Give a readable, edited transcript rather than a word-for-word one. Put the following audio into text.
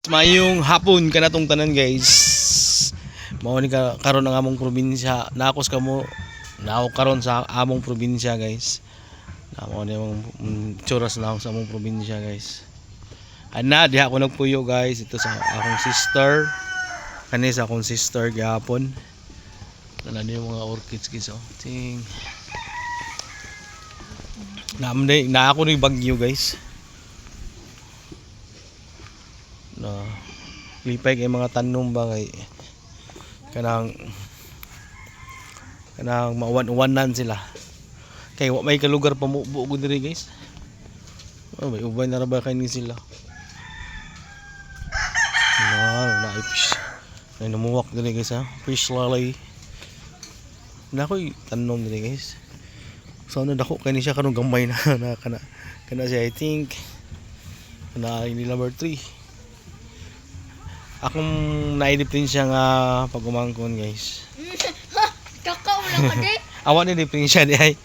Mayong hapon kanatong tanan guys. Mao ni karon ang among probinsya. Nakos kamo nao karon sa among probinsya guys. Namo ni among tsuras na sa among probinsya guys. Ana diha ako nagpuyo guys. Ito sa akong sister. Kani sa akong sister gihapon. Nana ni mga orchids guys oh. Ting. Na ako ni bagyo guys. Na lipay kay mga tanom ba kay kanang mauwan-uwanan sila kay wa may kalugar pa mo gud diri guys. May ubay na ra ba kay ni sila na fish ay namuwak diri guys ha, fish lolly na koy tanom diri guys. So na dako kay ni siya karon gamay na kana siya I think na ini number 3. Akong naidipin siya nga pagumangkon guys. Kakao lang ka di. Awan ni dipin siya di ay.